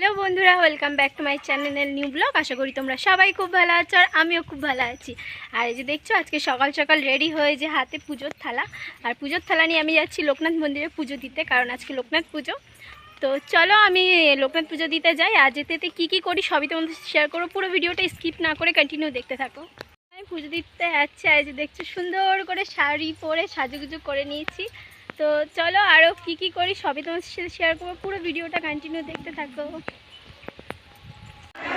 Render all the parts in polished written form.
Hello বন্ধুরা, welcome back to my চ্যানেলের new blog. আশা করি তোমরা সবাই খুব ভালো আছো আর আমিও খুব ভালো আছি। আর এই যে দেখছো, আজকে সকাল সকাল রেডি হয়ে যে হাতে পুজোর থালা, আর পুজোর থালা নিয়ে আমি যাচ্ছি লোকনাথ মন্দিরে পুজো দিতে, কারণ আজকে লোকনাথ পুজো। তো চলো আমি লোকনাথ পুজো দিতে যাই। আর যেতে কী কী করি সবই তোমাদের শেয়ার করো, পুরো ভিডিওটা স্কিপ না করে কন্টিনিউ দেখতে থাকো। আমি পুজো দিতে যাচ্ছি, আর যে দেখছো সুন্দর করে শাড়ি পরে সাজুগুজু করে নিয়েছি। তো চলো আরও কী কী করি সবই তোমাদের সাথে শেয়ার করবো, পুরো ভিডিওটা কন্টিনিউ দেখতে থাকো।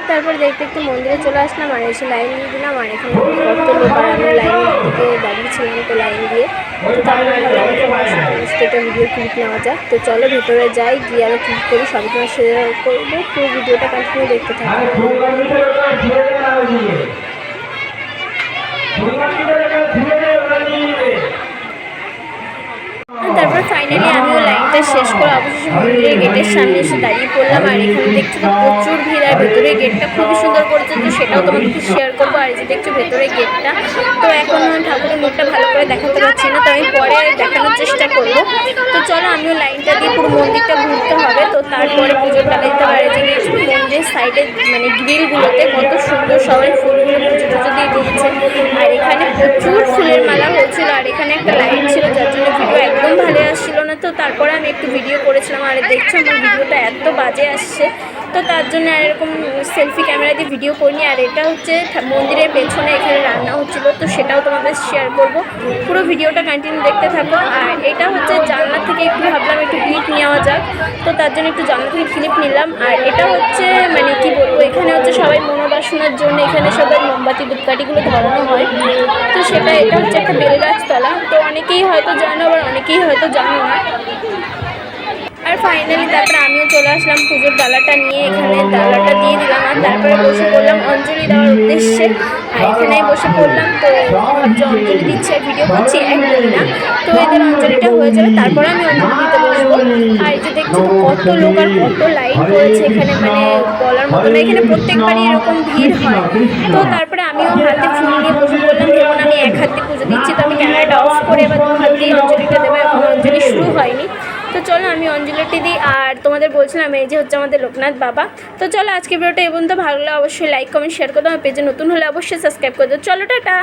তারপর দেখতে দেখতে মন্দিরে চলে আসলাম, আর এসে লাইন দিয়ে দিলাম। আর এখানে কত লোক, আর আমি লাইনের দিকে দাঁড়িয়েছিলাম তো লাইন দিয়ে। তো তারপরে একটা ভিডিও ক্লিপ নেওয়া যাক। তো চলো ভেতরে যাই, গিয়ে আরও ক্লিক করি সবই তোমার শেয়ার করবো, পুরো ভিডিওটা কন্টিনিউ দেখতে থাকবো। তারপর ফাইনালি আমিও লাইনটা শেষ করে অবশেষে মন্দিরের গেটের সামনে এসে দাঁড়িয়ে পড়লাম। আর এখানে দেখছো তো প্রচুর ভিড়, আর ভেতরের গেটটা খুবই সুন্দর করেছে, তো সেটাও তোমাদেরকে শেয়ার করবো। আর এই যে দেখছো ভেতরের গেটটা, তো এখন ঠাকুরের মুখটা ভালো করে দেখাতে পারছি না, তো আমি পরে দেখানোর চেষ্টা করবো। তো চলো আমিও লাইনটা দিয়ে পুরো মন্দিরটা ঘুরতে হবে, তো তারপরে পুজোর টাকা দিতে পারে। যে দেখছো মন্দিরের সাইডে মানে গ্রিলগুলোতে কত সুন্দর সবাই ফুলগুলো পুজো টুজো দিয়ে দিয়েছে। আর এখানে প্রচুর ফুলের মালা হয়েছিল, আর এখানে একটা লাইট ছিল যার জন্য ভিডিও একদম ভালো আসছিল না। তো তারপরে আমি একটু ভিডিও করেছিলাম, আর দেখছো আমার ভিডিওটা এত বাজে আসছে, তো তার জন্য আর এরকম সেলফি ক্যামেরা দিয়ে ভিডিও করিনি। আর এটা হচ্ছে মন্দিরের পেছনে এখানে রান্না হচ্ছিল, তো সেটাও তোমাদের শেয়ার করব, পুরো ভিডিওটা কন্টিনিউ দেখতে থাকো। আর এটা হচ্ছে জানলা থেকে একটু ভাবলাম একটু ক্লিপ নেওয়া যাক, তো তার জন্য একটু জানলা থেকে ক্লিপ নিলাম। আর এটা হচ্ছে মানে কি বলবো, এখানে হচ্ছে সবাই মনোবাসনার জন্য এখানে সবাই মোমবাতি ধূপকাঠিগুলো ধরানো হয়, তো সেটা এটা হচ্ছে একটা বেলগাছতলা, তো অনেকেই হয়তো জানো আবার অনেকেই হয়তো জানো না। আর ফাইনালি তারপরে আমিও চলে আসলাম পুজোর ডালাটা নিয়ে, এখানে ডালাটা দিয়ে দিলাম। আর তারপরে বসে পড়লাম অঞ্জলি দেওয়ার উদ্দেশ্যে, আর এখানেই বসে পড়লাম। তো ভাবছি অঞ্জলি দিচ্ছে আর ভিডিও করছি, একদমই না। তো এদের অঞ্জলিটা হয়ে যাবে, তারপরে আমি অঞ্জলি দিতে বসবো। আর এই যে দেখছো তো কত লোক আর কত লাইন করেছে এখানে, মানে বলার মতো না, এখানে প্রত্যেকবারই এরকম ভিড় হয়। তো তারপরে আমিও হাতে ফুল নিয়ে বসে পড়লাম, যেমন আমি এক হাত দিয়ে পুজো দিচ্ছি, তো আমি ক্যামেরাটা অফ করে এবার দু হাত দিয়ে অঞ্জলিটা দেবো, এখন অঞ্জলি শুরু হয়নি। তো চলো আমি অঞ্জলিটি দিই। আর তোমাদের বলছিলাম এই যে হচ্ছে আমাদের লোকনাথ বাবা। তো চলো আজকে ভিডিওটা এই পর্যন্ত, ভালো লাগলে অবশ্যই লাইক কমেন্ট শেয়ার করে দাও, আমার পেজে নতুন হলে অবশ্যই সাবস্ক্রাইব করে দাও। চলো টাটা।